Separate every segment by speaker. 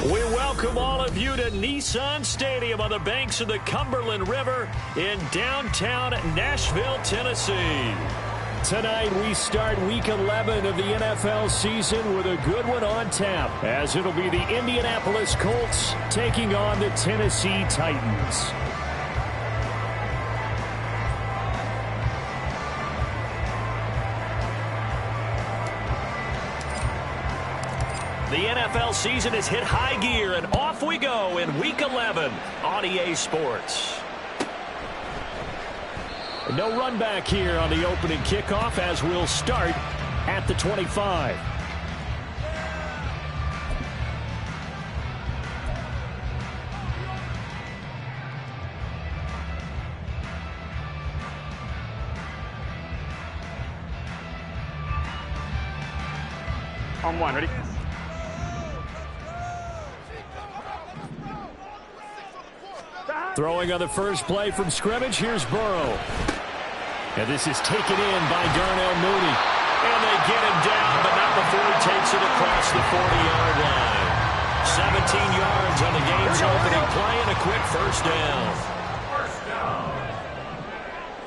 Speaker 1: We welcome all of you to Nissan Stadium on the banks of the Cumberland River in downtown Nashville, Tennessee. Tonight we start Week 11 of the NFL season with a good one on tap, as it'll be the Indianapolis Colts taking on the Tennessee Titans. The NFL season has hit high gear, and off we go in Week 11 on EA Sports. No run back here on the opening kickoff, as we'll start at the 25.
Speaker 2: On one, ready?
Speaker 1: Throwing on the first play from scrimmage, here's Burrow. And this is taken in by Darnell Mooney. And they get him down, but not before he takes it across the 40-yard line. 17 yards on the game's opening play and a quick first down.
Speaker 3: First down.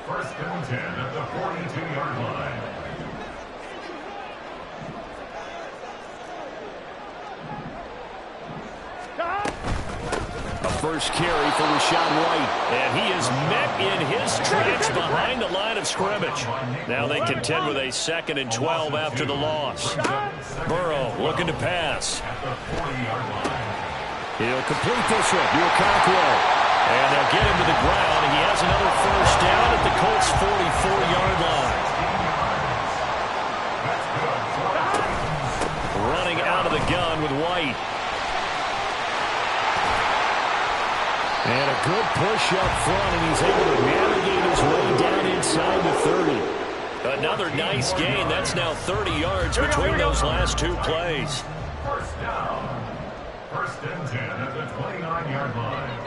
Speaker 3: First and 10 at the 42-yard line.
Speaker 1: First carry for Rachaad White, and he is met in his tracks behind the line of scrimmage. Now they contend with a 2nd and 12 after the loss. Burrow looking to pass. He'll complete this one to Okonkwo, and they'll get him to the ground. He has another first down at the Colts' 44-yard line. Running out of the gun with White. And a good push up front, and he's able to navigate his way down inside the 30. Another nice gain. That's now 30 yards between those last two plays.
Speaker 3: First down. First and 10 at the 29-yard line.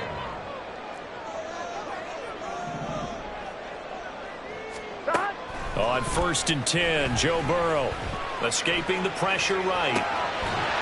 Speaker 1: On 1st and 10, Joe Burrow escaping the pressure right.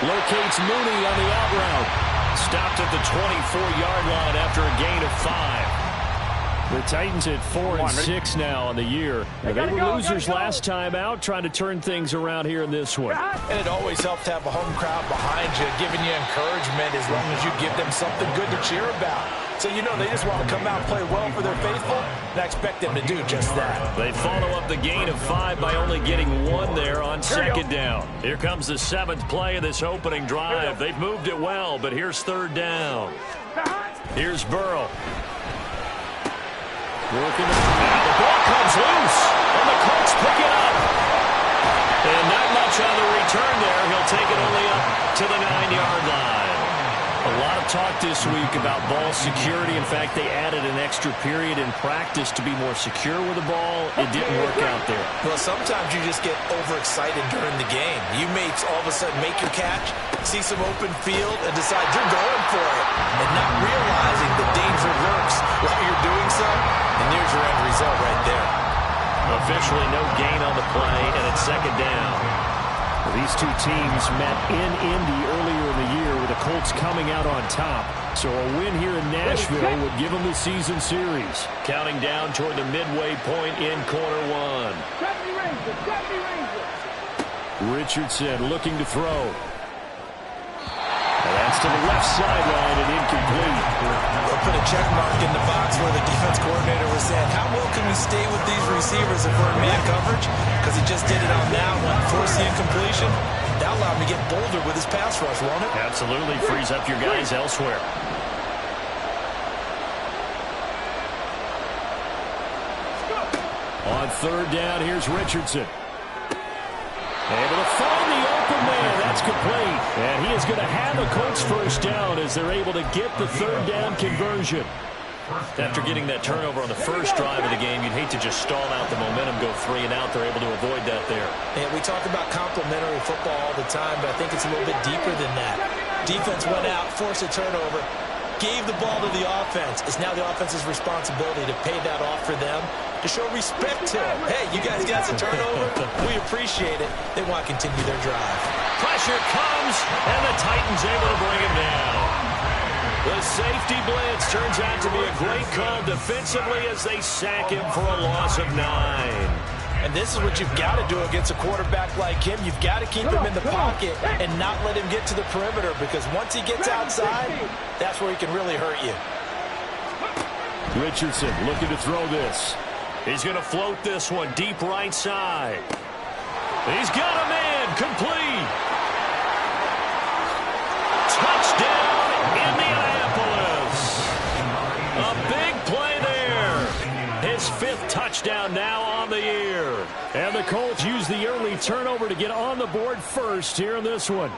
Speaker 1: Locates Mooney on the out route. Stopped at the 24-yard line after a gain of 5. The Titans at 4-6 now on the year. They were losers last time out, trying to turn things around here in this one.
Speaker 4: And it always helps to have a home crowd behind you, giving you encouragement as long as you give them something good to cheer about. So you know they just want to come out and play well for their faithful, and I expect them to do just that.
Speaker 1: They follow up the gain of 5 by only getting 1 there on 2nd down. Here comes the 7th play of this opening drive. They've moved it well, but here's 3rd down. Here's Burrow. Working the ball comes loose, and the Colts pick it up. And not much on the return there. He'll take it only up to the 9-yard line. A lot of talk this week about ball security. In fact, they added an extra period in practice to be more secure with the ball. It didn't work out there.
Speaker 4: Well, sometimes you just get overexcited during the game. You may all of a sudden make your catch, see some open field, and decide you're going for it, and not realizing the danger lurks while you're doing so. And there's your end result right there.
Speaker 1: Officially no gain on the play, and it's 2nd down. These two teams met in Indy earlier in the year with the Colts coming out on top. So a win here in Nashville would give them the season series. Counting down toward the midway point in quarter 1. Richardson looking to throw. That's to the left sideline and incomplete.
Speaker 4: They'll put a check mark in the box where the defense coordinator was saying, how well can we stay with these receivers if we're in man coverage? Because he just did it on that one. Force the incompletion. That allowed him to get bolder with his pass rush, won't it?
Speaker 1: Absolutely. Frees up your guys elsewhere. On 3rd down, here's Richardson. Able to find the open man. That's complete. And he is going to have a Colts first down as they're able to get the 3rd down conversion. After getting that turnover on the first drive of the game, you'd hate to just stall out the momentum, go 3 and out. They're able to avoid that there.
Speaker 4: And we talk about complementary football all the time, but I think it's a little bit deeper than that. Defense went out, forced a turnover, gave the ball to the offense. It's now the offense's responsibility to pay that off for them, to show respect to them. Hey, you guys got some turnover. We appreciate it. They want to continue their drive.
Speaker 1: Pressure comes, and the Titans able to bring him down. The safety blitz turns out to be a great call defensively as they sack him for a loss of 9.
Speaker 4: And this is what you've got to do against a quarterback like him. You've got to keep him in the pocket and not let him get to the perimeter, because once he gets outside, that's where he can really hurt you.
Speaker 1: Richardson looking to throw this. He's going to float this one deep right side. He's got a man complete. Touchdown, Indianapolis. A big play there. His 5th touchdown now on the year. And the Colts use the early turnover to get on the board first here in this one.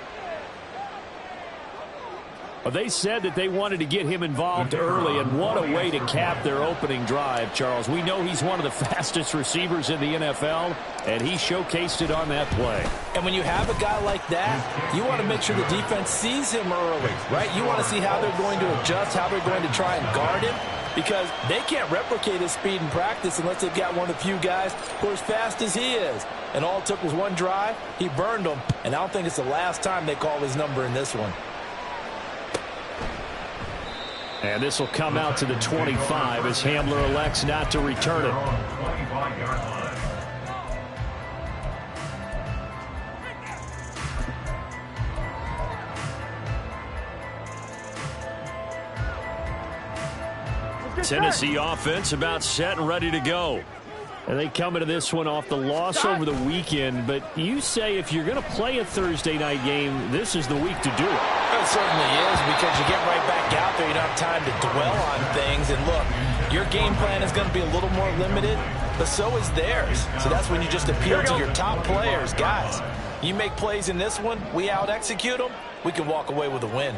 Speaker 1: They said that they wanted to get him involved early, and what a way to cap their opening drive, Charles. We know he's one of the fastest receivers in the NFL, and he showcased it on that play.
Speaker 4: And when you have a guy like that, you want to make sure the defense sees him early, right? You want to see how they're going to adjust, how they're going to try and guard him, because they can't replicate his speed in practice unless they've got one of the few guys who are as fast as he is. And all it took was one drive. He burned them, and I don't think it's the last time they call his number in this one.
Speaker 1: And this will come out to the 25 as Hamler elects not to return it. Tennessee offense about set and ready to go. And they come into this one off the loss over the weekend. But you say if you're going to play a Thursday night game, this is the week to do it.
Speaker 4: It certainly is, because you get right back out there. You don't have time to dwell on things. And look, your game plan is going to be a little more limited, but so is theirs. So that's when you just appeal to your top players. Guys, you make plays in this one, we out-execute them, we can walk away with a win.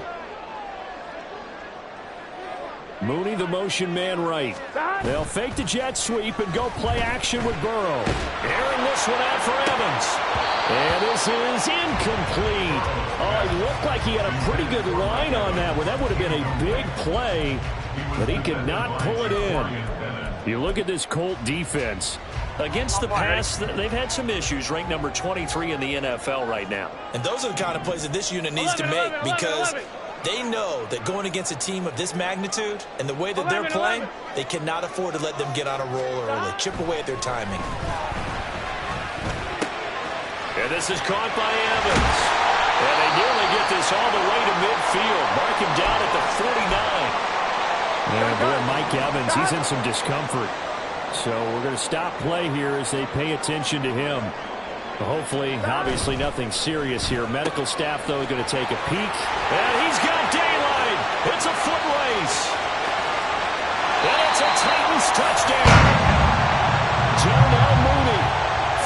Speaker 1: Mooney, the motion man right. They'll fake the jet sweep and go play action with Burrow. Airing this one out for Evans. And this is incomplete. Oh, it looked like he had a pretty good line on that one. That would have been a big play, but he could not pull it in. You look at this Colt defense. Against the pass, they've had some issues. Ranked number 23 in the NFL right now.
Speaker 4: And those are the kind of plays that this unit needs to make, because they know that going against a team of this magnitude and the way that they're playing, they cannot afford to let them get on a roll early. Chip away at their timing.
Speaker 1: And this is caught by Evans. And they nearly get this all the way to midfield. Mark him down at the 49. And boy, Mike Evans, he's in some discomfort. So we're going to stop play here as they pay attention to him. Hopefully, obviously, nothing serious here. Medical staff, though, going to take a peek. And he's got daylight. It's a foot race. And it's a Titans touchdown. Darnell Mooney,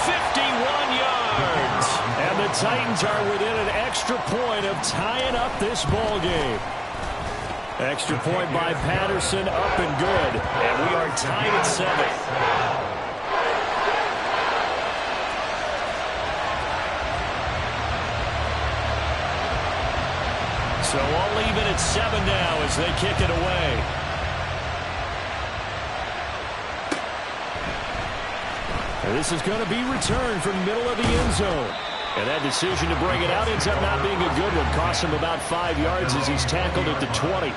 Speaker 1: 51 yards. And the Titans are within an extra point of tying up this ball game. Extra point by Patterson, up and good. And we are tied at 7. So all even at 7 now as they kick it away. And this is going to be returned from the middle of the end zone. And that decision to bring it out ends up not being a good one. Cost him about 5 yards as he's tackled at the 20.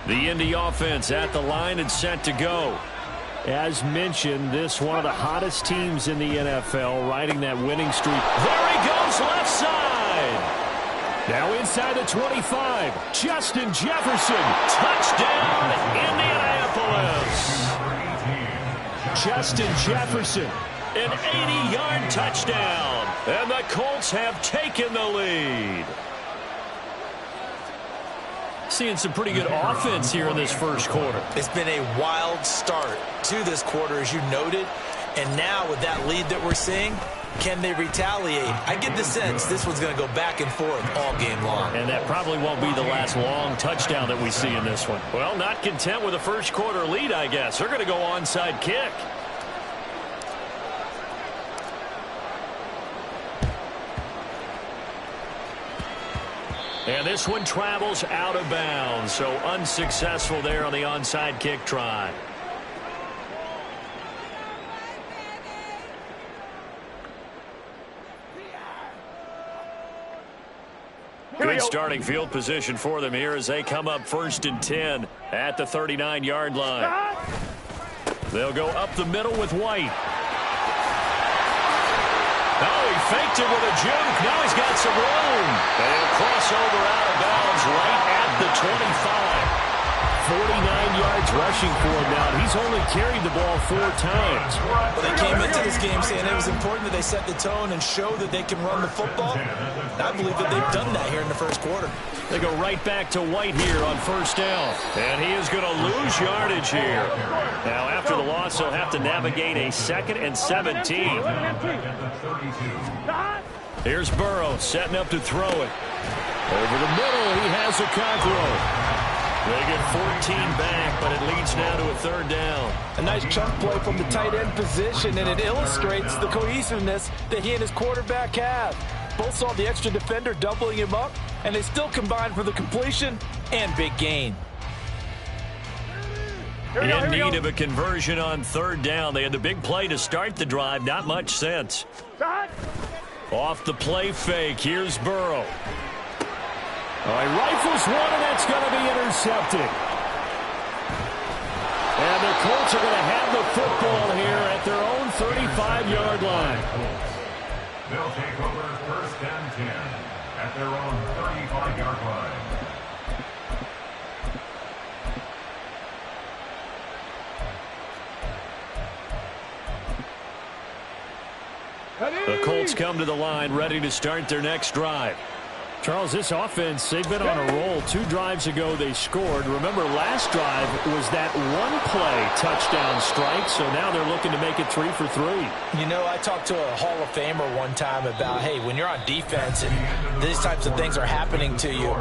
Speaker 1: The Indy offense at the line and set to go. As mentioned, this one of the hottest teams in the NFL, riding that winning streak. There he goes, left side. Now inside the 25, Justin Jefferson. Touchdown, Indianapolis. Justin Jefferson, an 80-yard touchdown. And the Colts have taken the lead. Seeing some pretty good offense here in this first quarter.
Speaker 4: It's been a wild start to this quarter, as you noted. And now with that lead that we're seeing, can they retaliate? I get the sense this one's going to go back and forth all game long.
Speaker 1: And that probably won't be the last long touchdown that we see in this one. Well, not content with a first quarter lead, I guess. They're going to go onside kick. And this one travels out of bounds, so unsuccessful there on the onside kick try. Good starting field position for them here as they come up 1st and 10 at the 39-yard line. They'll go up the middle with White. Oh, he faked it with a juke. Now he's got some room. And he'll cross over out of bounds right at the 25. 49 yards rushing for him now. He's only carried the ball 4 times.
Speaker 4: Well, they came into this game saying it was important that they set the tone and show that they can run the football. And I believe that they've done that here in the first quarter.
Speaker 1: They go right back to White here on 1st down. And he is going to lose yardage here. Now, after the loss, he'll have to navigate a 2nd and 17. Here's Burrow setting up to throw it. Over the middle, he has a Okonkwo. They get 14 back, but it leads now to a 3rd down.
Speaker 4: A nice chunk play from the tight end position, and it illustrates the cohesiveness that he and his quarterback have. Both saw the extra defender doubling him up, and they still combined for the completion and big gain.
Speaker 1: In need of a conversion on 3rd down. They had the big play to start the drive. Not much sense. Off the play fake. Here's Burrow. All right, rifles one, and that's going to be intercepted. And the Colts are going to have the football here at their own 35-yard line.
Speaker 3: They'll take over 1st and 10 at their own 35-yard line.
Speaker 1: The Colts come to the line ready to start their next drive. Charles, this offense, they've been on a roll. 2 drives ago, they scored. Remember, last drive was that one-play touchdown strike, so now they're looking to make it 3 for 3.
Speaker 4: You know, I talked to a Hall of Famer one time about, hey, when you're on defense and these types of things are happening to you,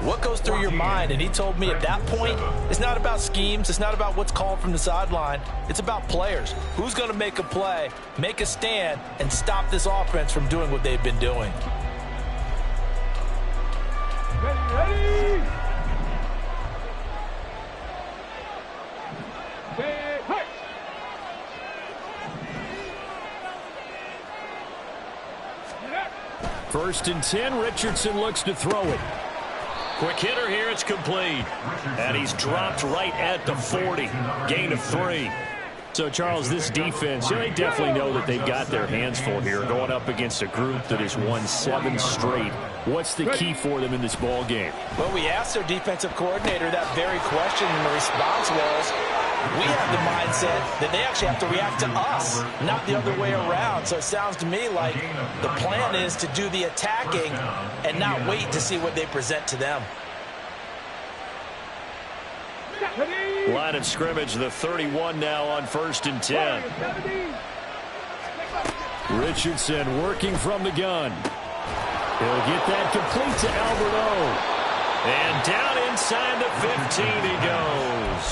Speaker 4: what goes through your mind? And he told me at that point, it's not about schemes. It's not about what's called from the sideline. It's about players. Who's going to make a play, make a stand, and stop this offense from doing what they've been doing?
Speaker 2: Ready.
Speaker 1: First and 10, Richardson looks to throw it. Quick hitter here, it's complete. And he's dropped right at the 40. Gain of 3. So, Charles, this defense, they definitely know that they've got their hands full here, going up against a group that has won 7 straight. What's the key for them in this ball game?
Speaker 4: Well, we asked their defensive coordinator that very question, and the response was, we have the mindset that they actually have to react to us, not the other way around. So it sounds to me like the plan is to do the attacking and not wait to see what they present to them.
Speaker 1: Line of scrimmage, the 31 now on 1st and 10. Richardson working from the gun. He'll get that complete to Alberto. And down inside the 15 he goes.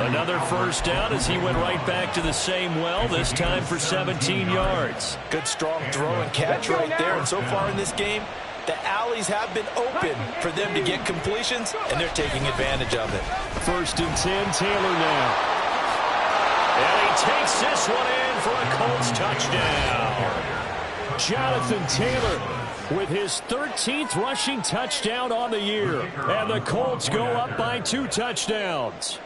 Speaker 1: Another 1st down as he went right back to the same well, this time for 17 yards.
Speaker 4: Good strong throw and catch right there. And so far in this game, the alleys have been open for them to get completions, and they're taking advantage of it.
Speaker 1: 1st and 10, Taylor now. And he takes this one in for a Colts touchdown. Jonathan Taylor with his 13th rushing touchdown on the year. And the Colts go up by 2 touchdowns.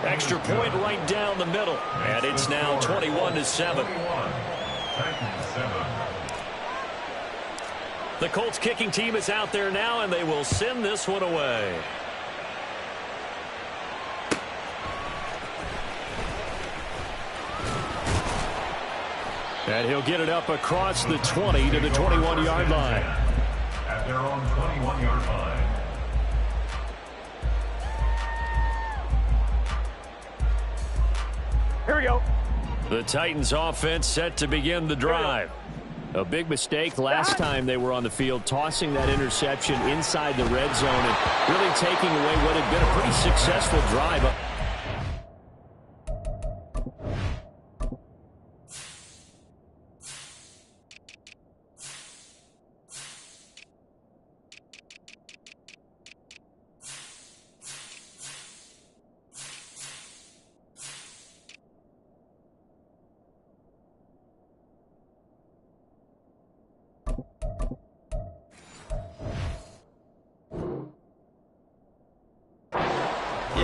Speaker 1: Extra point right down the middle. And it's now 21-7. The Colts kicking team is out there now, and they will send this one away. And he'll get it up across the 20 to the 21-yard line.
Speaker 3: At their own 21-yard line.
Speaker 2: Here we go.
Speaker 1: The Titans offense set to begin the drive. A big mistake last time they were on the field, tossing that interception inside the red zone and really taking away what had been a pretty successful drive.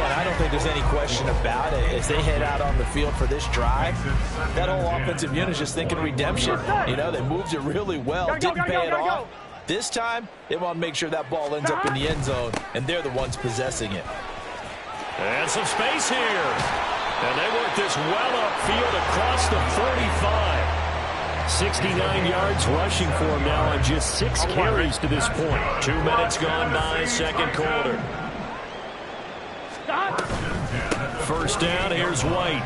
Speaker 4: I don't think there's any question about it. As they head out on the field for this drive, that whole offensive unit is just thinking redemption. You know, they moved it really well, didn't pay it off. This time, they want to make sure that ball ends up in the end zone, and they're the ones possessing it.
Speaker 1: And some space here. And they work this well upfield across the 45. 69 yards rushing for him now on just 6 carries to this point. 2 minutes gone by, second quarter. First down, here's White.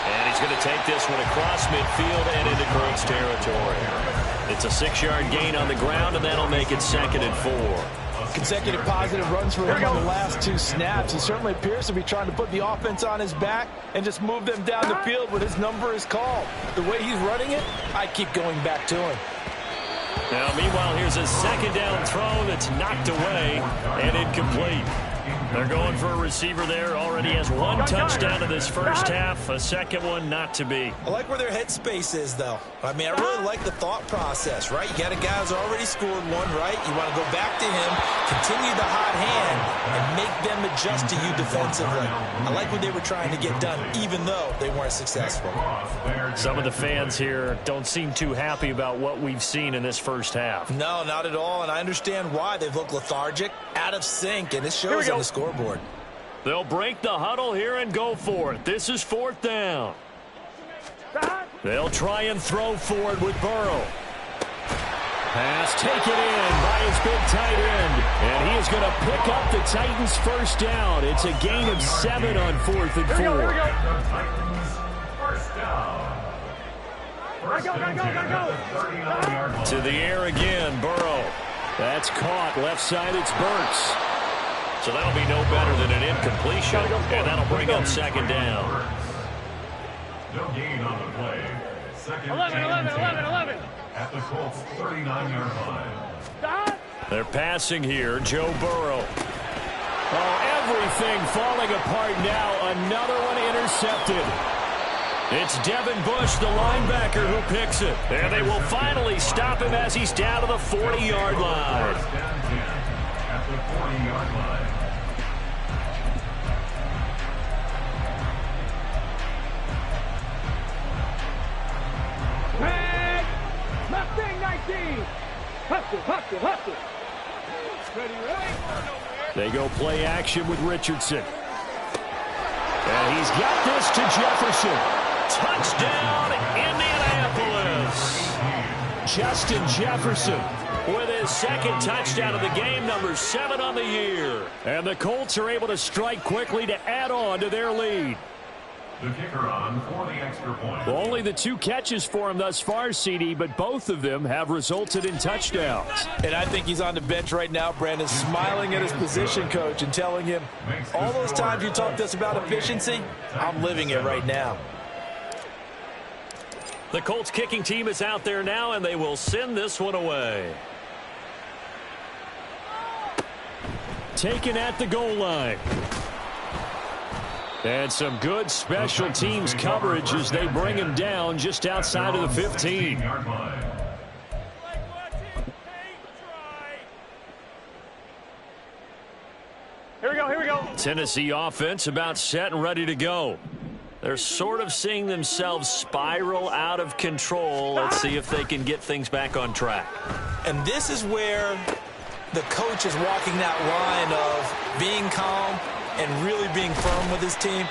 Speaker 1: And he's going to take this one across midfield and into Colts territory. It's a 6-yard gain on the ground, and that'll make it 2nd and 4.
Speaker 4: Consecutive positive runs for him on the last 2 snaps. He certainly appears to be trying to put the offense on his back and just move them down the field when his number is called. The way he's running it, I keep going back to him.
Speaker 1: Now, meanwhile, here's a second down throw that's knocked away and incomplete. They're going for a receiver there. Already has 1 touchdown in this first half. A second one not to be.
Speaker 4: I like where their headspace is, though. I mean, I really like the thought process, right? You got a guy who's already scored one, right? You want to go back to him, continue the hot hand, and make them adjust to you defensively. I like what they were trying to get done, even though they weren't successful.
Speaker 1: Some of the fans here don't seem too happy about what we've seen in this first half.
Speaker 4: No, not at all, and I understand why. They've looked lethargic, out of sync, and it shows on the scoreboard.
Speaker 1: They'll break the huddle here and go for it. This is 4th down. They'll try and throw for it with Burrow. Pass taken in by his big tight end. And he is going to pick up the Titans' first down. It's a gain of 7 on 4th and 4.
Speaker 2: Here we go.
Speaker 3: First down.
Speaker 2: Go.
Speaker 1: To the air again, Burrow. That's caught. Left side, it's Burks. So that'll be no better than an incompletion, and that'll bring up 2nd down.
Speaker 3: No gain on the play. 2nd
Speaker 2: 11.
Speaker 3: At the Colts' 39-yard line.
Speaker 1: They're passing here. Joe Burrow. Oh, everything falling apart now. Another one intercepted. It's Devin Bush, the linebacker, who picks it. And they will finally stop him as he's down to the 40-yard line.
Speaker 3: First down 10 at the 40-yard line.
Speaker 2: Mustang 19. Hustle. Ready.
Speaker 1: They go play action with Richardson. And he's got this to Jefferson. Touchdown, Indianapolis. Justin Jefferson with his 2nd touchdown of the game, number 7 on the year. And the Colts are able to strike quickly to add on to their lead.
Speaker 3: The kicker on for the extra point.
Speaker 1: Well, only the 2 catches for him thus far, CD, but both of them have resulted in touchdowns.
Speaker 4: And I think he's on the bench right now, Brandon, smiling at his position coach and telling him, all those times you talked to us about efficiency, I'm living it right now.
Speaker 1: The Colts kicking team is out there now, and they will send this one away. Taken at the goal line. And some good special teams coverage as they bring him down just outside of the 15.
Speaker 2: Here we go.
Speaker 1: Tennessee offense about set and ready to go. They're sort of seeing themselves spiral out of control. Let's see if they can get things back on track.
Speaker 4: And this is where the coach is walking that line of being calm and really being firm with his team.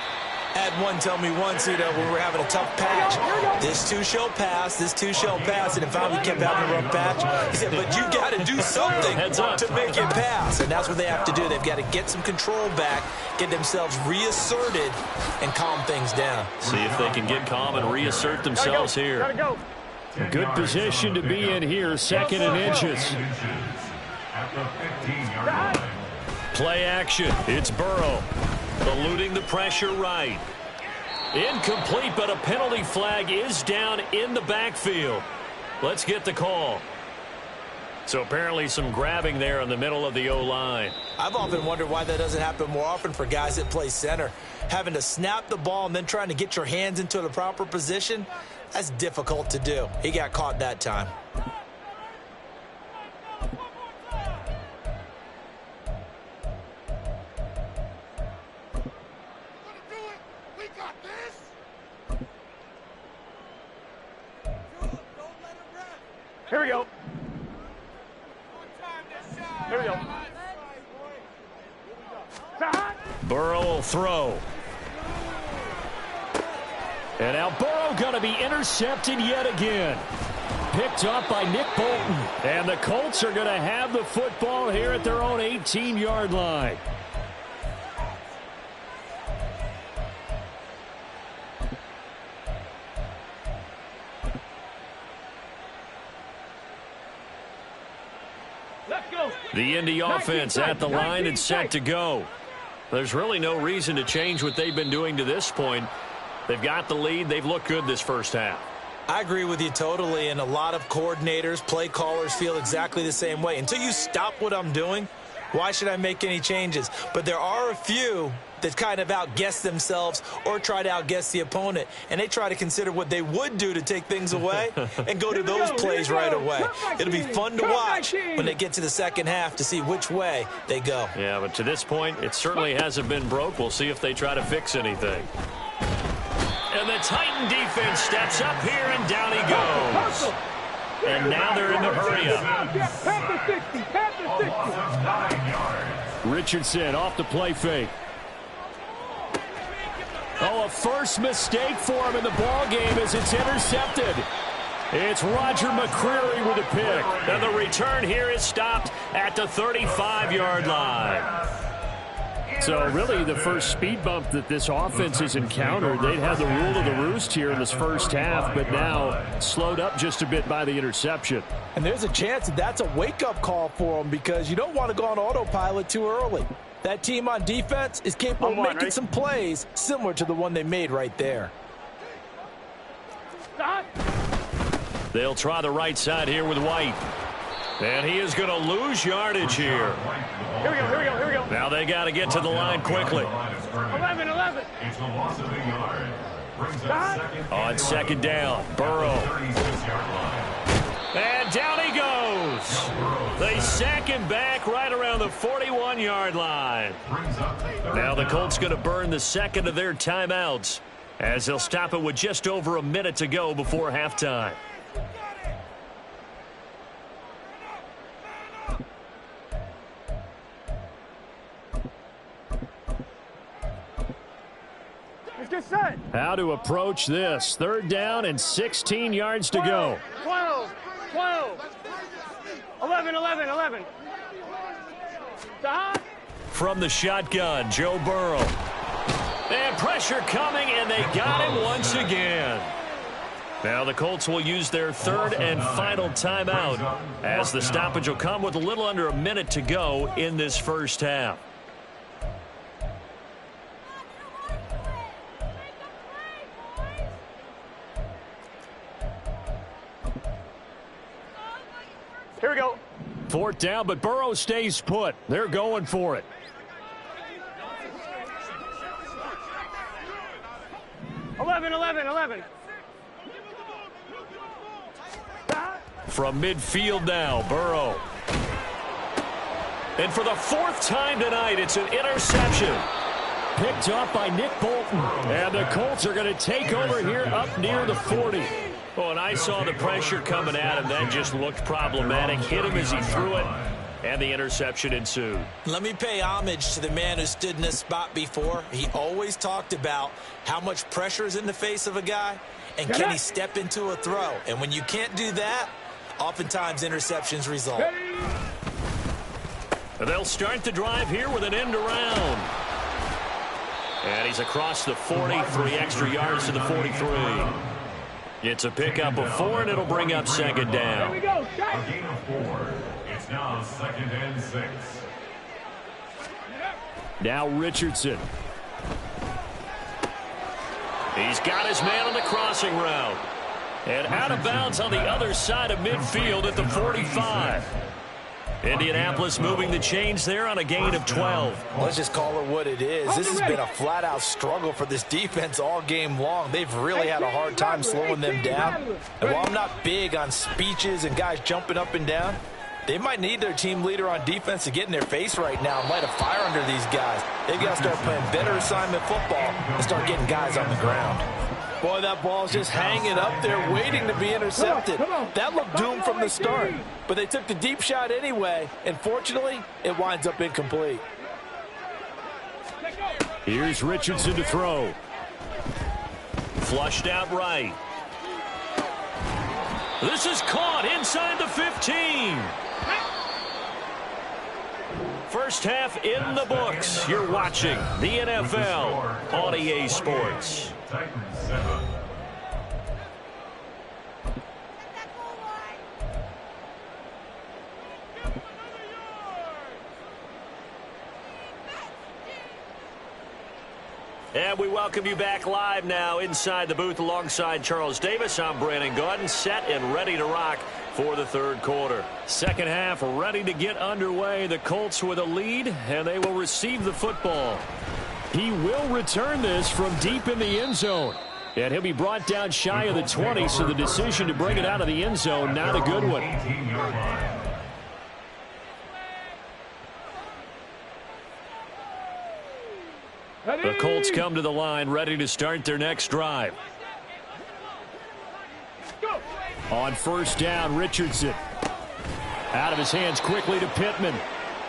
Speaker 4: Had one tell me once, when we're having a tough patch, this too shall pass, this too shall pass, and if I kept having a rough patch, he said, but you got to do something to make it pass, and that's what they have to do. They've got to get some control back, get themselves reasserted, and calm things down.
Speaker 1: See if they can get calm and reassert themselves here.
Speaker 2: Gotta go.
Speaker 1: Good position to be in here, 2nd and inches.
Speaker 3: At the 15-yard line.
Speaker 1: Play action. It's Burrow. Eluding the pressure right. Incomplete, but a penalty flag is down in the backfield. Let's get the call. So apparently some grabbing there in the middle of the O-line.
Speaker 4: I've often wondered why that doesn't happen more often for guys that play center. Having to snap the ball and then trying to get your hands into the proper position, that's difficult to do. He got caught that time.
Speaker 2: Here we go. Here we go.
Speaker 1: Burrow will throw. And now Burrow going to be intercepted yet again. Picked up by Nick Bolton. And the Colts are going to have the football here at their own 18-yard line. The Indy offense at the line and set to go. There's really no reason to change what they've been doing to this point. They've got the lead. They've looked good this first half.
Speaker 4: I agree with you totally, and a lot of coordinators, play callers feel exactly the same way. Until you stop what I'm doing, why should I make any changes? But there are a few that kind of outguess themselves or try to outguess the opponent, and they try to consider what they would do to take things away and go to those plays right away. It'll be fun to watch when they get to the second half to see which way they go.
Speaker 1: Yeah, but to this point, it certainly hasn't been broke. We'll see if they try to fix anything. And the Titan defense steps up here, and down he goes. And now they're in the hurry-up. Richardson off the play fake. Oh, a first mistake for him in the ball game as it's intercepted. It's Roger McCreary with a pick. And the return here is stopped at the 35-yard line. So really the first speed bump that this offense has encountered, they'd had the rule of the roost here in this first half, but now slowed up just a bit by the interception.
Speaker 4: And there's a chance that that's a wake-up call for them because you don't want to go on autopilot too early. That team on defense is capable of making some plays similar to the one they made right there.
Speaker 1: They'll try the right side here with White. And he is going to lose yardage here.
Speaker 2: Here we go, here we go, here we go.
Speaker 1: Now they got to get to the line quickly.
Speaker 2: 11.
Speaker 3: It's a loss of a yard. Brings up second.
Speaker 1: On second down, Burrow. And down he goes. They sack him back right around the 41-yard line. Now the Colts going to burn the second of their timeouts as they'll stop it with just over a minute to go before halftime. How to approach this. Third down and 16 yards to go.
Speaker 2: 12. 11.
Speaker 1: From the shotgun, Joe Burrow. And pressure coming, and they got him once again. Now the Colts will use their third and final timeout as the stoppage will come with a little under a minute to go in this first half.
Speaker 2: Here we go.
Speaker 1: Fourth down, but Burrow stays put. They're going for it. Eleven. From midfield now, Burrow. And for the fourth time tonight, it's an interception. Picked up by Nick Bolton. And the Colts are going to take over here up near the 40. Oh, and I saw the pressure coming at him. That just looked problematic. Hit him as he threw it. and the interception ensued.
Speaker 4: Let me pay homage to the man who stood in this spot before. He always talked about how much pressure is in the face of a guy, and can he step into a throw. And when you can't do that, oftentimes interceptions result.
Speaker 1: They'll start the drive here with an end around. And he's across the 40, 3 extra yards to the 43. It's a pickup of 4, and it'll bring up second down.
Speaker 3: A gain of 4. It's now 2nd and 6.
Speaker 1: Now Richardson. He's got his man on the crossing route. And out of bounds on the other side of midfield at the 45. Indianapolis moving the chains there on a gain of 12.
Speaker 4: Let's just call it what it is. This has been a flat-out struggle for this defense all game long. They've really had a hard time slowing them down. And while I'm not big on speeches and guys jumping up and down, they might need their team leader on defense to get in their face right now and light a fire under these guys. They've got to start playing better assignment football and start getting guys on the ground. Boy, that ball's just hanging up there waiting to be intercepted. That looked doomed from the start. But they took the deep shot anyway, and fortunately, it winds up incomplete.
Speaker 1: Here's Richardson to throw. Flushed out right. This is caught inside the 15. First half in the books. You're watching the NFL on EA Sports.
Speaker 3: Titans 7.
Speaker 1: And we welcome you back live now inside the booth alongside Charles Davis. I'm Brandon Gaudin, set and ready to rock for the third quarter. Second half ready to get underway. The Colts with a lead, and they will receive the football. He will return this from deep in the end zone. And he'll be brought down shy of the 20, so the decision to bring it out of the end zone, not a good one.
Speaker 3: 18-yard line.
Speaker 1: The Colts come to the line, ready to start their next drive. On first down, Richardson. Out of his hands quickly to Pittman.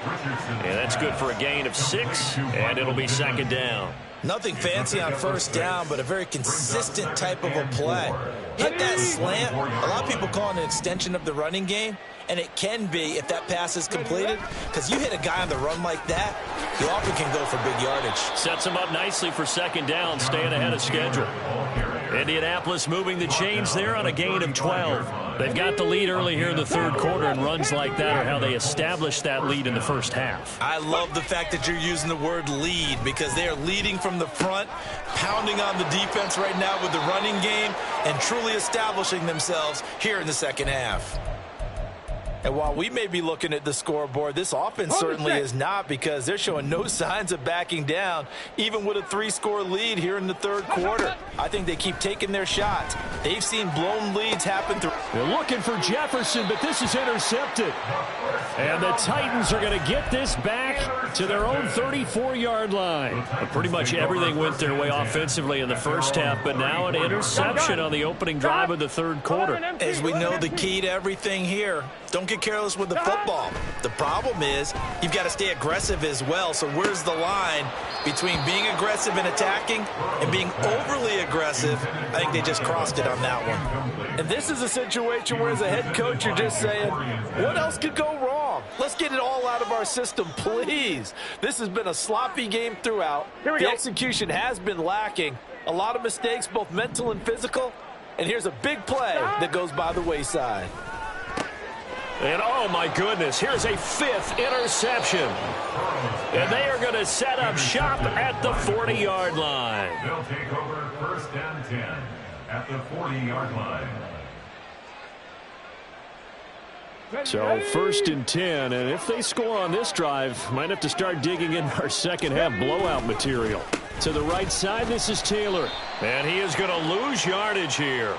Speaker 1: And that's good for a gain of 6, and it'll be second down.
Speaker 4: Nothing fancy on first down, but a very consistent type of a play. Hit that slant. A lot of people call it an extension of the running game, and it can be if that pass is completed, because you hit a guy on the run like that, you often can go for big yardage.
Speaker 1: Sets him up nicely for second down, staying ahead of schedule. Indianapolis moving the chains there on a gain of 12. They've got the lead early here in the third quarter, and runs like that are how they established that lead in the first half.
Speaker 4: I love the fact that you're using the word lead, because they are leading from the front, pounding on the defense right now with the running game, and truly establishing themselves here in the second half. And while we may be looking at the scoreboard, this offense certainly is not, because they're showing no signs of backing down, even with a 3-score lead here in the third quarter. I think they keep taking their shots. They've seen blown leads happen through.
Speaker 1: They're looking for Jefferson, but this is intercepted. And the Titans are going to get this back to their own 34-yard line. Pretty much everything went their way offensively in the first half, but now an interception on the opening drive of the third quarter.
Speaker 4: As we know, the key to everything here, don't get careless with the football. The problem is you've got to stay aggressive as well. So where's the line between being aggressive and attacking and being overly aggressive? I think they just crossed it on that one. And this is a situation where as a head coach you're just saying, what else could go wrong? Let's get it all out of our system, please. This has been a sloppy game throughout. The execution has been lacking. A lot of mistakes, both mental and physical. And here's a big play that goes by the wayside.
Speaker 1: And, oh, my goodness, here's a 5th interception. And they are going to set up shop at the 40-yard line.
Speaker 3: They'll take over first and 10 at the 40-yard line.
Speaker 1: So first and 10, and if they score on this drive, might have to start digging in our second half blowout material. To the right side, this is Taylor. And he is going to lose yardage here.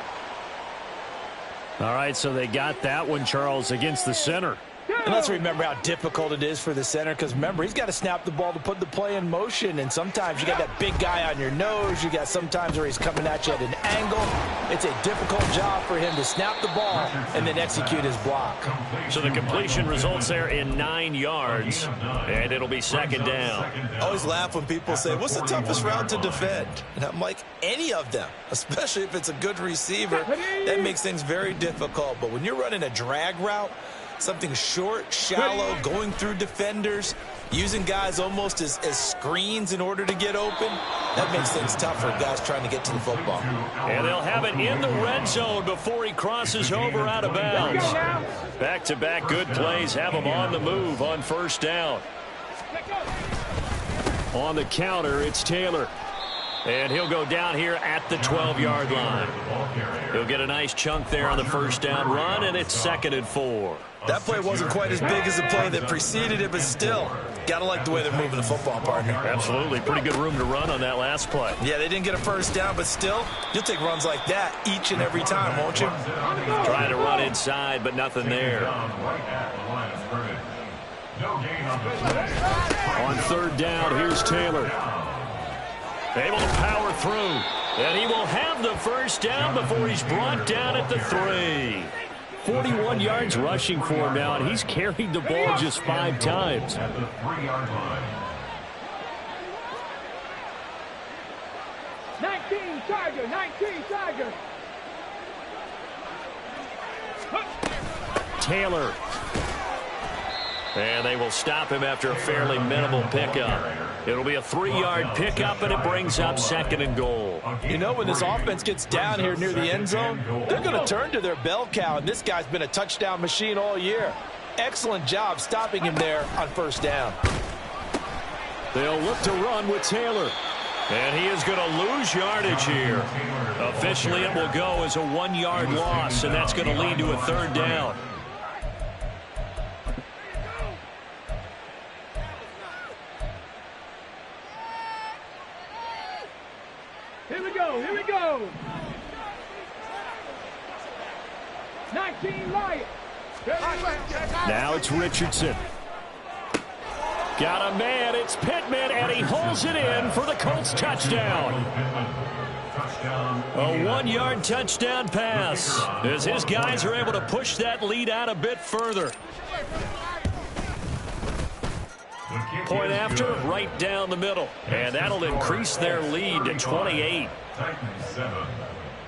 Speaker 1: All right, so they got that one, Charles, against the center.
Speaker 4: And let's remember how difficult it is for the center, because remember, he's got to snap the ball to put the play in motion, and sometimes you got that big guy on your nose. You got sometimes where he's coming at you at an angle. It's a difficult job for him to snap the ball and then execute his block.
Speaker 1: So the completion results there in 9 yards, and it'll be second down.
Speaker 4: I always laugh when people say, what's the toughest route to defend? And I'm like, any of them, especially if it's a good receiver. That makes things very difficult. But when you're running a drag route, something short, shallow, going through defenders, using guys almost as screens in order to get open, that makes things tough for guys trying to get to the football.
Speaker 1: And they'll have it in the red zone before he crosses over out of bounds. Back-to-back good plays have him on the move on first down. On the counter, it's Taylor. And he'll go down here at the 12-yard line. He'll get a nice chunk there on the first down run, and it's 2nd and 4.
Speaker 4: That play wasn't quite as big as the play that preceded it, but still, got to like the way they're moving the football, partner.
Speaker 1: Absolutely. Pretty good room to run on that last play.
Speaker 4: Yeah, they didn't get a first down, but still, you'll take runs like that each and every time, won't you?
Speaker 1: Trying to run inside, but nothing there. On third down, here's Taylor. Able to power through, and he will have the first down before he's brought down at the 3. 41 yards rushing for him now, and he's carried the ball just 5 times.
Speaker 3: At the 3-yard line.
Speaker 2: 19 Tiger, 19 Tiger.
Speaker 1: Taylor. And they will stop him after a fairly minimal pickup. It'll be a 3-yard pickup, and it brings up 2nd and goal.
Speaker 4: You know, when this offense gets down here near the end zone, they're going to turn to their bell cow, and this guy's been a touchdown machine all year. Excellent job stopping him there on first down.
Speaker 1: They'll look to run with Taylor. And he is going to lose yardage here. Officially, it will go as a 1-yard loss, and that's going to lead to a 3rd down.
Speaker 2: Here we go, here we go. 19 Lions.
Speaker 1: Now it's Richardson. Got a man, it's Pittman, and he holds it in for the Colts touchdown. A 1-yard touchdown pass as his guys are able to push that lead out a bit further. Point after, right down the middle. And that'll increase their lead to 28.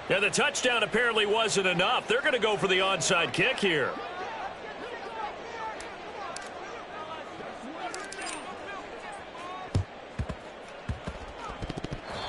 Speaker 1: Yeah, the touchdown apparently wasn't enough. They're going to go for the onside kick here.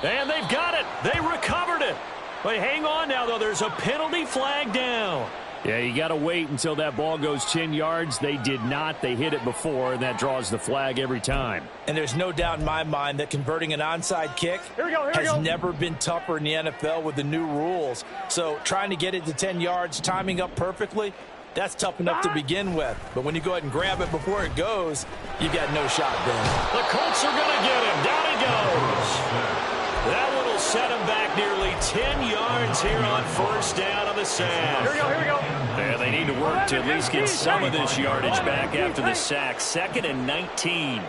Speaker 1: And they've got it. They recovered it. But hang on now, though. There's a penalty flag down. Yeah, you got to wait until that ball goes 10 yards. They did not. They hit it before, and that draws the flag every time.
Speaker 4: And there's no doubt in my mind that converting an onside kick has never been tougher in the NFL with the new rules. So trying to get it to 10 yards, timing up perfectly, that's tough enough to begin with. But when you go ahead and grab it before it goes, you've got no shot then.
Speaker 1: The Colts are going to get him. Down he goes. That one will set him back nearly 10 yards here on first down on the sack.
Speaker 2: Here we go, here we go.
Speaker 1: And they need to work to at least get some of this yardage back after the sack. 2nd and 19.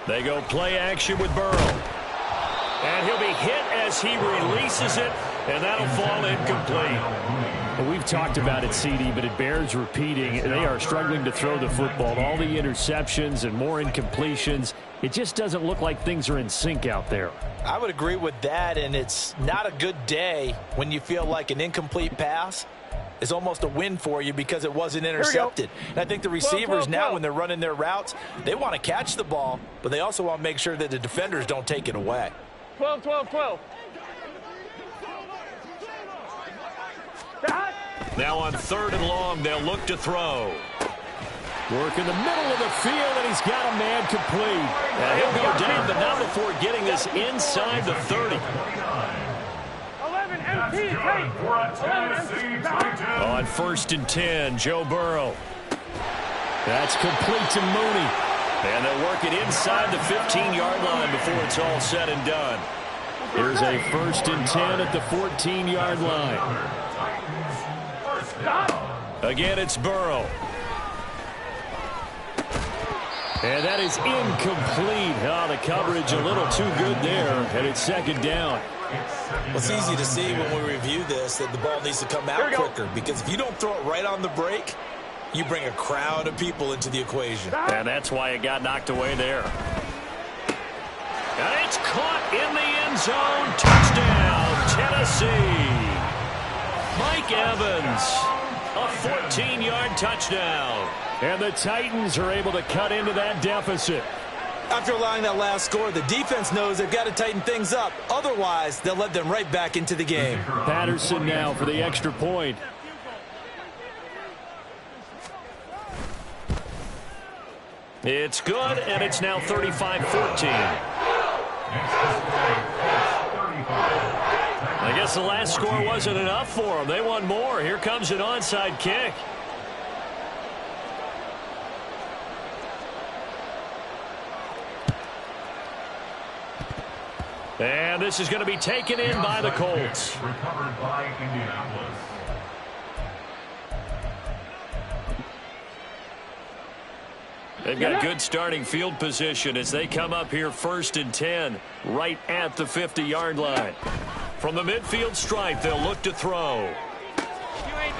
Speaker 1: They go play action with Burrow. And he'll be hit as he releases it, and that'll fall incomplete. Well, we've talked about it, CD, but it bears repeating. They are struggling to throw the football. All the interceptions and more incompletions. It just doesn't look like things are in sync out there.
Speaker 4: I would agree with that, and it's not a good day when you feel like an incomplete pass is almost a win for you because it wasn't intercepted. And I think the receivers now, when they're running their routes, they want to catch the ball, but they also want to make sure that the defenders don't take it away.
Speaker 2: 12, 12, 12.
Speaker 1: Now on 3rd and long, they'll look to throw. Work in the middle of the field, and he's got a man complete. And he'll go down, but not before getting this inside the 30.
Speaker 2: 11 MP,
Speaker 1: On 1st and 10, Joe Burrow. That's complete to Mooney. And they'll work it inside the 15-yard line before it's all said and done. Here's a 1st and 10 at the 14-yard line. Again, it's Burrow. And that is incomplete. Oh, the coverage a little too good there, and it's second down.
Speaker 4: Well, it's easy to see when we review this that the ball needs to come out quicker, because if you don't throw it right on the break, you bring a crowd of people into the equation.
Speaker 1: And that's why it got knocked away there. And it's caught in the end zone. Touchdown, Tennessee. Mike Evans, a 14-yard touchdown. And the Titans are able to cut into that deficit.
Speaker 4: After allowing that last score, the defense knows they've got to tighten things up. Otherwise, they'll let them right back into the game.
Speaker 1: Patterson now for the extra point. It's good, and it's now 35-14. I guess the last score wasn't enough for them. They want more. Here comes an onside kick. And this is going to be taken in by the Colts.
Speaker 3: Recovered by Indianapolis.
Speaker 1: They've got good starting field position as they come up here 1st and 10, right at the 50-yard line. From the midfield stripe, they'll look to throw.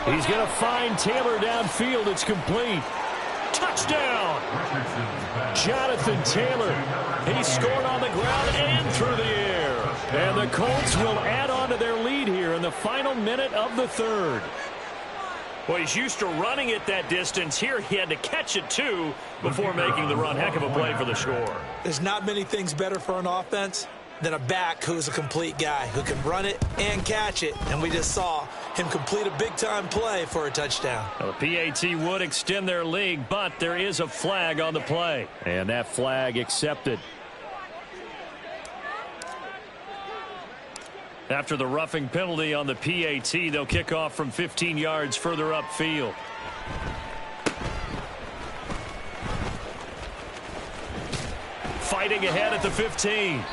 Speaker 1: He's going to find Taylor downfield. It's complete. Touchdown! Jonathan Taylor. He scored on the ground and through the air. And the Colts will add on to their lead here in the final minute of the third. Well, he's used to running it that distance. Here he had to catch it, too, before making the run. Heck of a play for the score.
Speaker 4: There's not many things better for an offense than a back who's a complete guy who can run it and catch it. And we just saw him complete a big-time play for a touchdown.
Speaker 1: Well, the PAT would extend their lead, but there is a flag on the play. And that flag accepted. After the roughing penalty on the PAT, they'll kick off from 15 yards further upfield. Fighting ahead at the 15.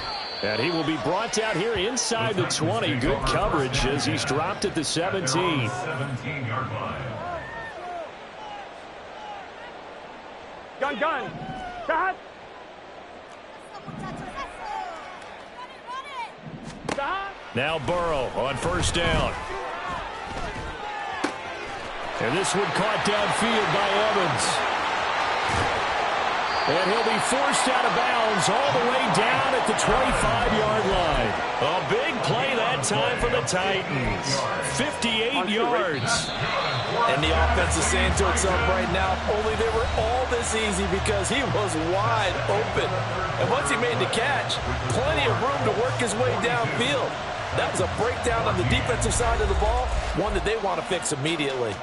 Speaker 1: And he will be brought down here inside the 20. Good coverage as he's dropped at the 17.
Speaker 3: 17-yard line.
Speaker 2: Gun. Stop.
Speaker 1: Now Burrow on 1st down. And this one caught downfield by Evans. And he'll be forced out of bounds all the way down at the 25-yard line. A big play that time for the Titans. 58 yards.
Speaker 4: And the offense is saying to itself right now, only they were all this easy because he was wide open. And once he made the catch, plenty of room to work his way downfield. That was a breakdown on the defensive side of the ball, one that they want to fix immediately.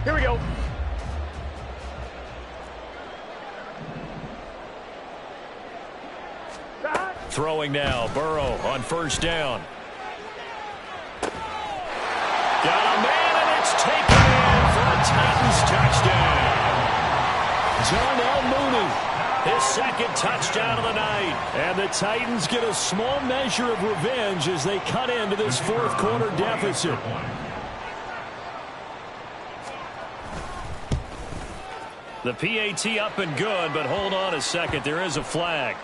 Speaker 2: Here we go.
Speaker 1: Throwing now, Burrow on 1st down. Got a man, and it's taken in for a Titans touchdown. Darnell Mooney, his 2nd touchdown of the night. And the Titans get a small measure of revenge as they cut into this 4th quarter deficit. The PAT up and good, but hold on a second. There is a flag.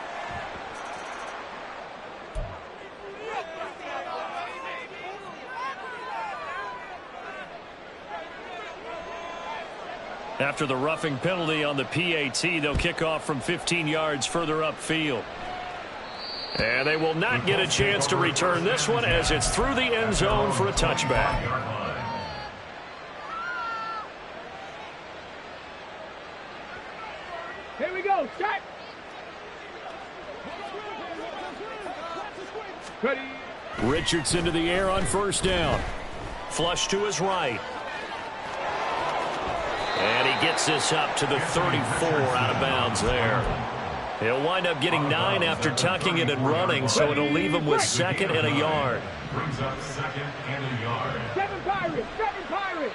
Speaker 1: After the roughing penalty on the PAT, they'll kick off from 15 yards further upfield. And they will not get a chance to return this one as it's through the end zone for a touchback.
Speaker 2: Here we go. Start. Ready.
Speaker 1: Richardson to the air on 1st down. Flush to his right. And he gets this up to the 34 out of bounds there. He'll wind up getting 9 after tucking it and running, so it'll leave him with 2nd and a yard.
Speaker 3: Brings up 2nd and a yard.
Speaker 2: 7 Pirates.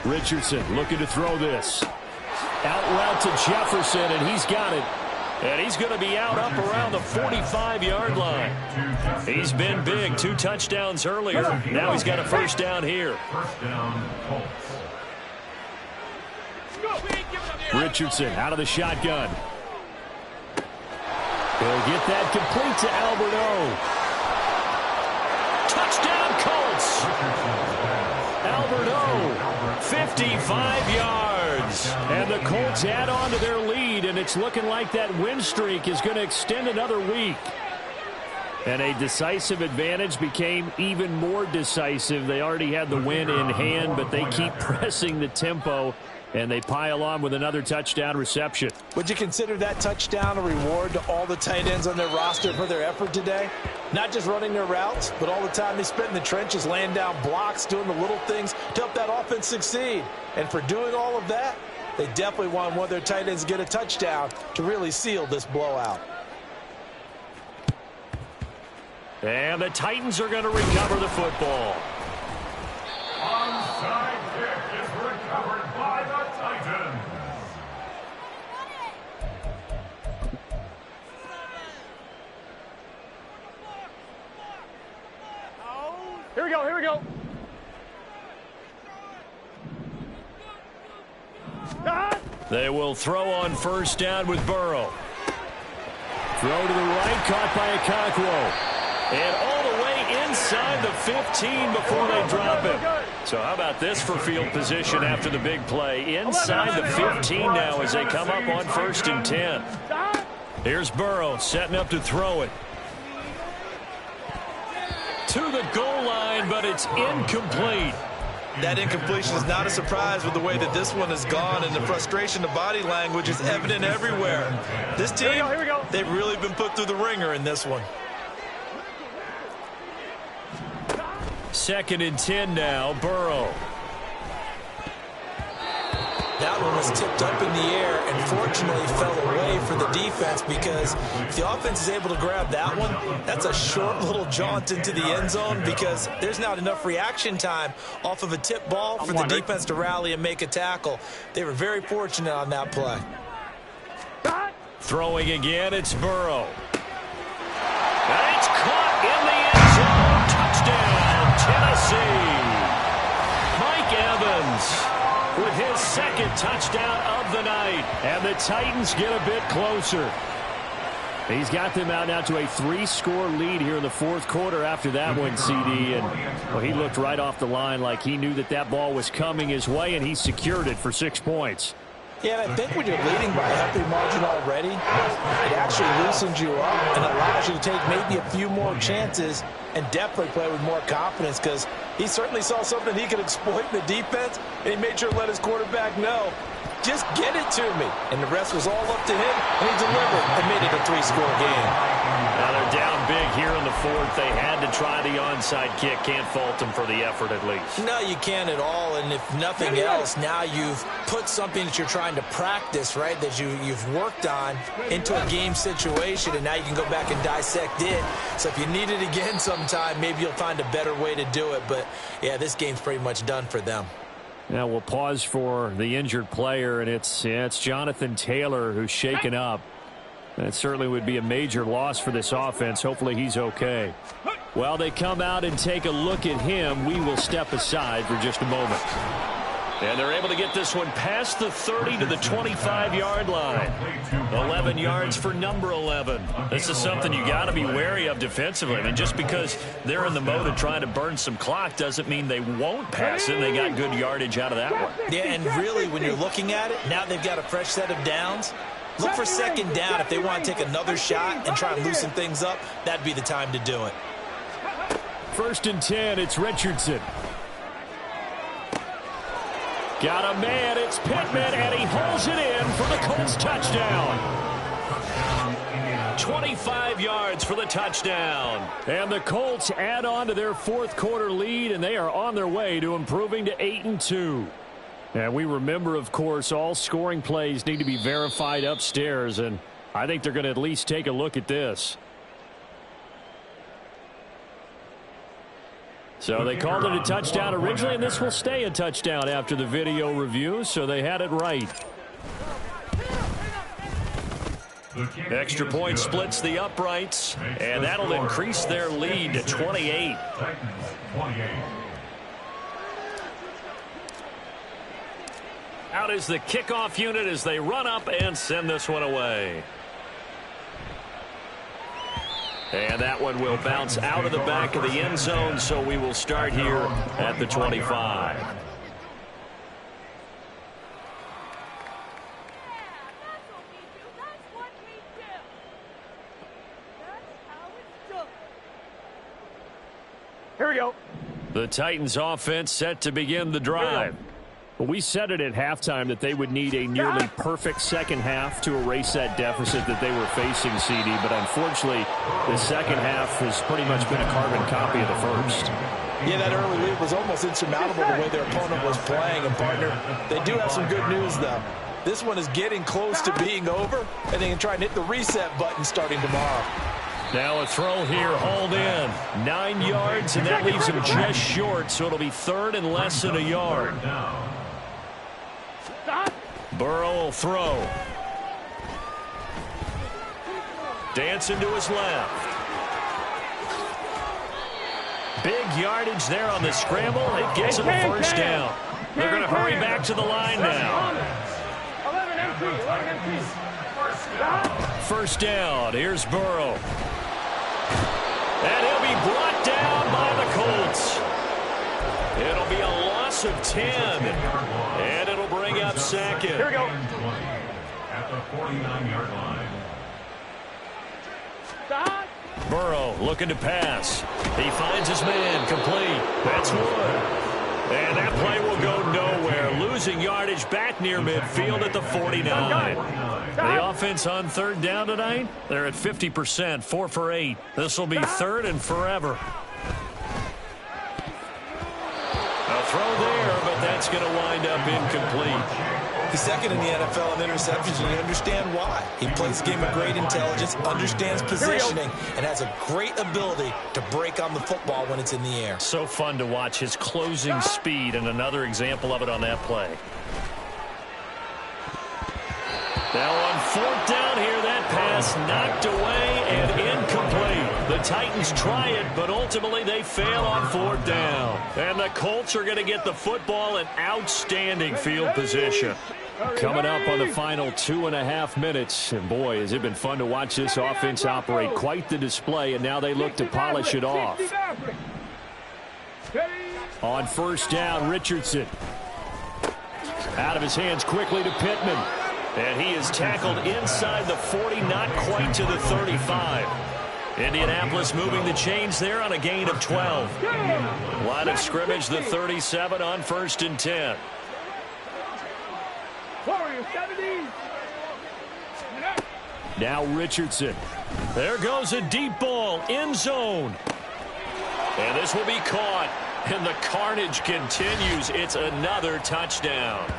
Speaker 1: Richardson looking to throw this. Out route to Jefferson, and he's got it. And he's going to be out up around the 45-yard line. He's been big. 2 touchdowns earlier. Now he's got a first down here.
Speaker 3: First down, Colts.
Speaker 1: Richardson out of the shotgun. He'll get that complete to Alberto. Touchdown, Colts. Alberto, 55 yards. And the Colts add on to their lead, and it's looking like that win streak is going to extend another week. And a decisive advantage became even more decisive. They already had the win in hand, but they keep pressing the tempo, and they pile on with another touchdown reception.
Speaker 4: Would you consider that touchdown a reward to all the tight ends on their roster for their effort today? Not just running their routes, but all the time they spent in the trenches, laying down blocks, doing the little things to help that offense succeed. And for doing all of that, they definitely want one of their tight ends to get a touchdown to really seal this blowout.
Speaker 1: And the Titans are going to recover the football.
Speaker 3: Onside kick is recovered by the Titans.
Speaker 2: Here we go, here we go.
Speaker 1: They will throw on first down with Burrow. Throw to the right, caught by Okonkwo. And all the way inside the 15 before they drop him. So how about this for field position after the big play? Inside the 15 now as they come up on 1st and 10. Here's Burrow setting up to throw it. To the goal line, but it's incomplete.
Speaker 4: That incompletion is not a surprise with the way that this one has gone, and the frustration, the body language is evident everywhere. This team,
Speaker 2: here we go.
Speaker 4: they've really been put through the ringer in this one.
Speaker 1: 2nd and 10 now, Burrow.
Speaker 4: That one was tipped up in the air and fortunately fell away for the defense, because if the offense is able to grab that one, that's a short little jaunt into the end zone, because there's not enough reaction time off of a tip ball for the defense to rally and make a tackle. They were very fortunate on that play.
Speaker 1: Throwing again, it's Burrow. And it's caught in the end zone. Touchdown, Tennessee. Mike Evans with his 2nd touchdown of the night. And the Titans get a bit closer. He's got them out now to a 3-score lead here in the 4th quarter after that one, CD. And well, he looked right off the line like he knew that that ball was coming his way, and he secured it for 6 points.
Speaker 4: Yeah, and I think when you're leading by a healthy margin already, it actually loosens you up and allows you to take maybe a few more chances and definitely play with more confidence, because he certainly saw something he could exploit in the defense, and he made sure to let his quarterback know, just get it to me. And the rest was all up to him, and he delivered and made it a 3-score game.
Speaker 1: Now they're down big here in the 4th. They had to try the onside kick. Can't fault them for the effort at least.
Speaker 4: No, you can't at all. And if nothing else, now you've put something that you're trying to practice, right, that you've worked on into a game situation, and now you can go back and dissect it. So if you need it again sometime, maybe you'll find a better way to do it. But, yeah, this game's pretty much done for them.
Speaker 1: Now we'll pause for the injured player, and it's Jonathan Taylor who's shaken up. That certainly would be a major loss for this offense. Hopefully he's okay. While they come out and take a look at him, we will step aside for just a moment. And they're able to get this one past the 30 to the 25-yard line. 11 yards for number 11. This is something you got to be wary of defensively. I mean, just because they're in the mode of trying to burn some clock doesn't mean they won't pass it. They got good yardage out of that one.
Speaker 4: Yeah, and really, when you're looking at it, now they've got a fresh set of downs. Look for 2nd down. If they want to take another shot and try and loosen things up, that'd be the time to do it.
Speaker 1: 1st and 10, it's Richardson. Got a man, it's Pittman, and he holds it in for the Colts touchdown. 25 yards for the touchdown. And the Colts add on to their 4th quarter lead, and they are on their way to improving to 8-2. And we remember, of course, all scoring plays need to be verified upstairs, and I think they're going to at least take a look at this. So they called it a touchdown originally, and this will stay a touchdown after the video review, so they had it right. Extra point splits the uprights, and that'll increase their lead to 28.
Speaker 3: Titans 28.
Speaker 1: Out is the kickoff unit as they run up and send this one away. And that one will bounce out of the back of the end zone, so we will start here at the 25.
Speaker 2: Here we go.
Speaker 1: The Titans offense set to begin the drive.
Speaker 5: Well, we said it at halftime that they would need a nearly perfect second half to erase that deficit that they were facing, CD. But unfortunately, the second half has pretty much been a carbon copy of the first.
Speaker 4: Yeah, that early lead was almost insurmountable the way their opponent was playing. And, partner, they do have some good news, though. This one is getting close to being over, and they can try and hit the reset button starting tomorrow.
Speaker 1: Now a throw here, hauled in. 9 yards, and that leaves him just short, so it'll be third and less than a yard. Burrow will throw. Dancing to his left. Big yardage there on the scramble. It gets him a first down. They're going to hurry back to the line now.
Speaker 2: 11 empty.
Speaker 1: First down. Here's Burrow. And he'll be brought down by the Colts. It'll be a loss of 10. And it'll bring up second.
Speaker 2: Here we go.
Speaker 3: At the 49-yard line.
Speaker 1: Burrow looking to pass. He finds his man, complete. That's one. And that play will go nowhere. Losing yardage back near midfield at the 49. The offense on third down tonight, they're at 50%, 4 for 8. This will be third and forever. A throw there, but that's going to wind up incomplete.
Speaker 4: He's second in the NFL in interceptions, and you understand why. He plays a game of great intelligence, understands positioning, and has a great ability to break on the football when it's in the air.
Speaker 1: So fun to watch his closing speed, and another example of it on that play. Now on fourth down here, that pass knocked away and incomplete. The Titans try it, but ultimately they fail on fourth down. And the Colts are going to get the football in outstanding field position.
Speaker 5: Coming up on the final 2.5 minutes. And boy, has it been fun to watch this offense operate. Quite the display, and now they look to polish it off. On first down, Richardson. Out of his hands quickly to Pittman. And he is tackled inside the 40, not quite to the 35.
Speaker 1: Indianapolis moving the chains there on a gain of 12. Line of scrimmage, the 37 on first and 10.
Speaker 5: Now Richardson.
Speaker 1: There goes a deep ball, end zone. And this will be caught. And the carnage continues. It's another touchdown.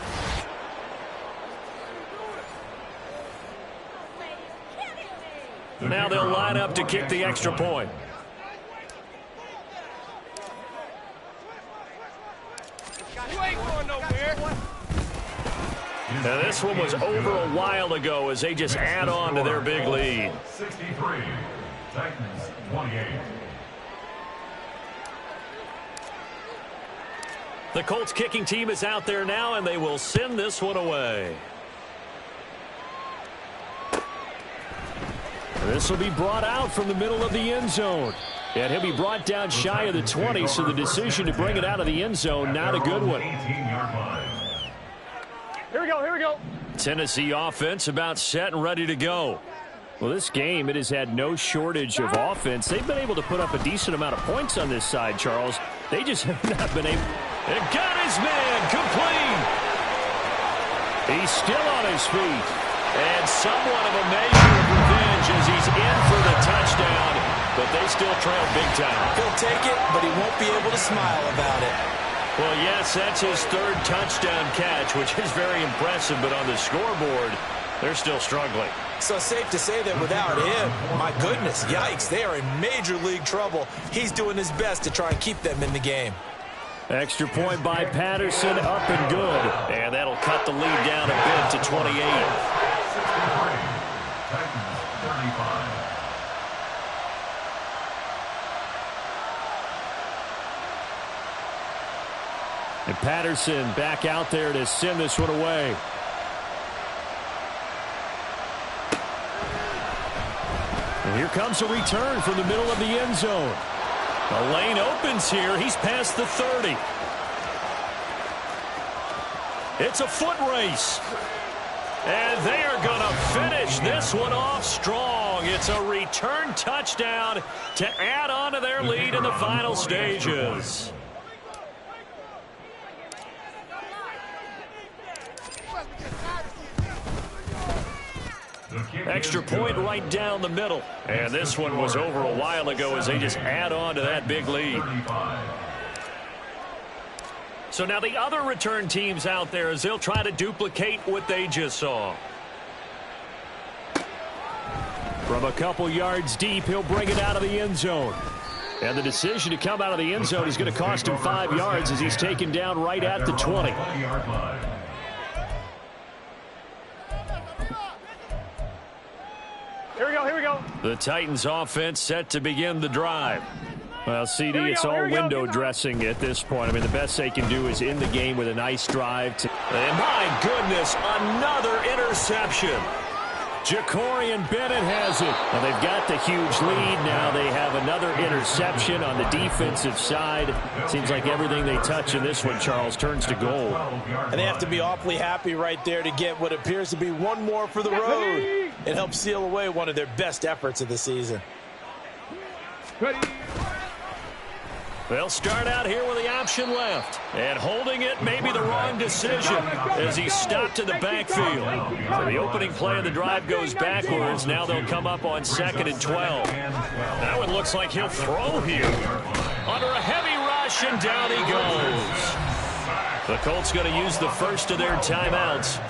Speaker 1: Now they'll line up to kick the extra point. Now this one was over a while ago as they just add on to their big lead.
Speaker 3: 63. Titans 28.
Speaker 1: The Colts kicking team is out there now, and they will send this one away.
Speaker 5: This will be brought out from the middle of the end zone. And he'll be brought down shy of the 20, so the decision to bring it out of the end zone, not a good one.
Speaker 3: 18-yard line.
Speaker 2: Here we go.
Speaker 1: Tennessee offense about set and ready to go.
Speaker 5: Well, this game, it has had no shortage of offense. They've been able to put up a decent amount of points on this side, Charles. They just have not been able.
Speaker 1: And got his man complete.
Speaker 5: He's still on his feet.
Speaker 1: And somewhat of a measure of revenge as he's in for the touchdown. But they still trail big time.
Speaker 4: He'll take it, but he won't be able to smile about it.
Speaker 1: Well, yes, that's his third touchdown catch, which is very impressive. But on the scoreboard, they're still struggling.
Speaker 4: So safe to say that without him, my goodness, yikes, they are in major league trouble. He's doing his best to try and keep them in the game.
Speaker 5: Extra point by Patterson, up and good.
Speaker 1: And that'll cut the lead down a bit to 28.
Speaker 3: 63. Titans 35.
Speaker 5: And Patterson back out there to send this one away. And here comes a return from the middle of the end zone. The lane opens here. He's past the 30. It's a foot race. And they are going to finish this one off strong. It's a return touchdown to add on to their lead in the final stages. Extra point right down the middle. And this one was over a while ago as they just add on to that big lead. So now the other return teams out there as they'll try to duplicate what they just saw. From a couple yards deep, he'll bring it out of the end zone. And the decision to come out of the end zone is going to cost him 5 yards as he's taken down right at the 20.
Speaker 2: Here we go.
Speaker 1: The Titans offense set to begin the drive. Well, CD, it's all window dressing at this point. I mean, the best they can do is end the game with a nice drive. And my goodness, another interception. Jacorian Bennett has it. Now they've got the huge lead. Now they have another interception on the defensive side. Seems like everything they touch in this one, Charles, turns to gold.
Speaker 4: And they have to be awfully happy right there to get what appears to be one more for the road. It helps seal away one of their best efforts of the season.
Speaker 1: They'll start out here with the option left. And holding it may be the wrong decision as he's stopped in the backfield. So the opening play of the drive goes backwards. Now they'll come up on 2nd and 12. That one looks like he'll throw here. Under a heavy rush, and down he goes. The Colts going to use the first of their timeouts.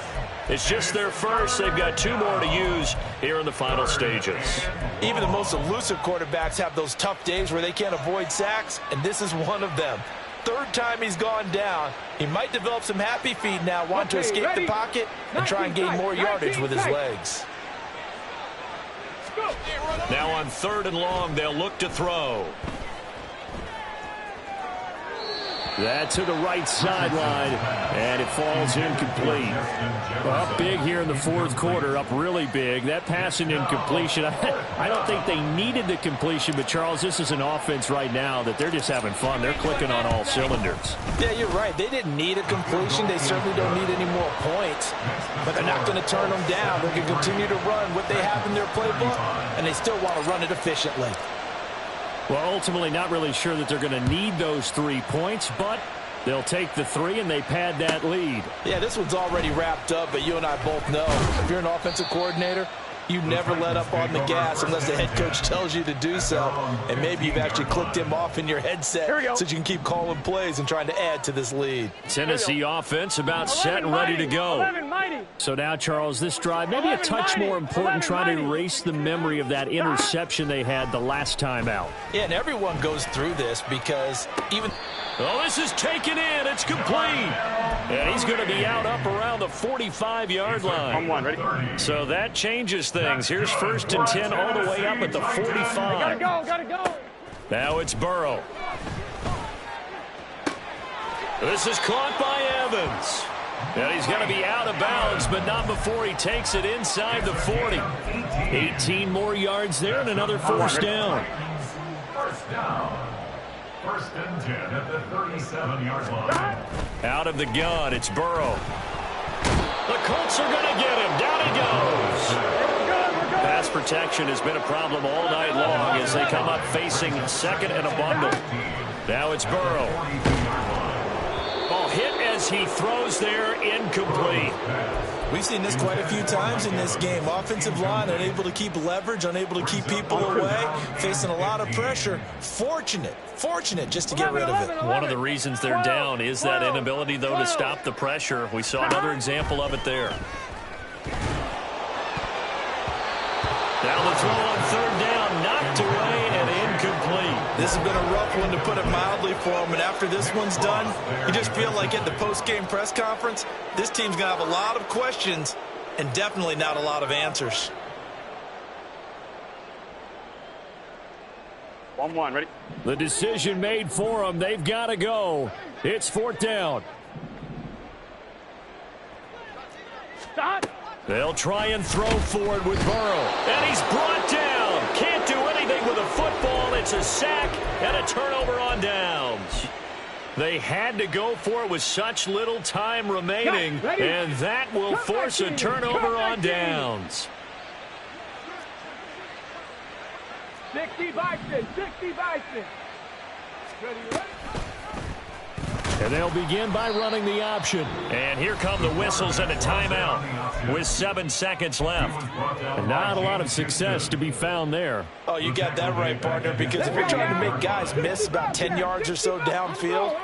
Speaker 1: It's just their first. They've got 2 more to use here in the final stages.
Speaker 4: Even the most elusive quarterbacks have those tough days where they can't avoid sacks, and this is one of them. 3rd time he's gone down. He might develop some happy feet now, want to escape the pocket and try and gain more yardage with his legs.
Speaker 1: Now on 3rd and long, they'll look to throw.
Speaker 5: That to the right sideline, and it falls incomplete. Up big here in the 4th quarter, up really big. That pass and incompletion, I don't think they needed the completion, but Charles, this is an offense right now that they're just having fun. They're clicking on all cylinders.
Speaker 4: Yeah, you're right. They didn't need a completion. They certainly don't need any more points, but they're not going to turn them down. They're going to continue to run what they have in their playbook, and they still want to run it efficiently.
Speaker 5: Well, ultimately not really sure that they're going to need those 3 points, but they'll take the 3 and they pad that lead.
Speaker 4: Yeah, this one's already wrapped up, but you and I both know if you're an offensive coordinator, you never let up on the gas unless the head coach tells you to do so. And maybe you've actually clicked him off in your headset so you can keep calling plays and trying to add to this lead.
Speaker 1: Tennessee offense about set and ready to go.
Speaker 5: So now, Charles, this drive maybe a touch more important, trying to erase the memory of that interception they had the last time out.
Speaker 4: Yeah, and everyone goes through this because even...
Speaker 1: Oh, this is taken in. It's complete. And he's going to be out up around the 45-yard line. So that changes things. Here's 1st and 10 all the way up at the 45.
Speaker 2: Gotta go.
Speaker 1: Now it's Burrow. This is caught by Evans. And he's going to be out of bounds, but not before he takes it inside the 40. 18 more yards there and another first down.
Speaker 3: First down. 1st and 10 at the 37-yard line.
Speaker 1: Out of the gun, it's Burrow. The Colts are going to get him. Down he goes. Pass protection has been a problem all night long as they come up facing 2nd and a bundle. Now it's Burrow. Ball hit as he throws there, incomplete.
Speaker 4: We've seen this quite a few times in this game. Offensive line unable to keep leverage, unable to keep people away, facing a lot of pressure. Fortunate just to get rid of it.
Speaker 1: One of the reasons they're down is that inability, though, to stop the pressure. We saw another example of it there. Now the throw on 3rd down, knocked away and incomplete.
Speaker 4: This has been a rough one, to put it mildly, for him. And after this one's done, you just feel like at the post-game press conference, this team's going to have a lot of questions and definitely not a lot of answers.
Speaker 2: 1-1, ready?
Speaker 1: The decision made for them. They've got to go. It's 4th down.
Speaker 2: Stop.
Speaker 1: They'll try and throw forward with Burrow. And he's brought down. Can't do anything with a football. It's a sack and a turnover on downs. They had to go for it with such little time remaining, and that will force a turnover on downs.
Speaker 2: 60 Bison, 60 Bison. Ready?
Speaker 1: And they'll begin by running the option. And here come the whistles and a timeout with 7 seconds left. And not a lot of success to be found there.
Speaker 4: Oh, you got that right, partner, because if you're trying to make guys miss about 10 yards or so downfield,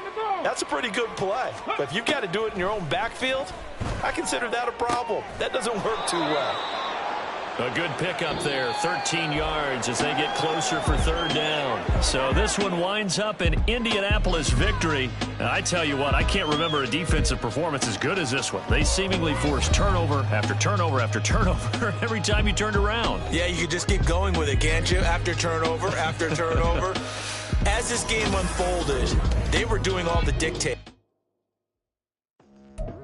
Speaker 4: that's a pretty good play. But if you've got to do it in your own backfield, I consider that a problem. That doesn't work too well.
Speaker 1: A good pickup there, 13 yards as they get closer for 3rd down. So this one winds up an Indianapolis victory. And I tell you what, I can't remember a defensive performance as good as this one. They seemingly forced turnover after turnover after turnover every time you turned around.
Speaker 4: Yeah, you could just keep going with it, can't you? After turnover, after turnover. As this game unfolded, they were doing all the dictating.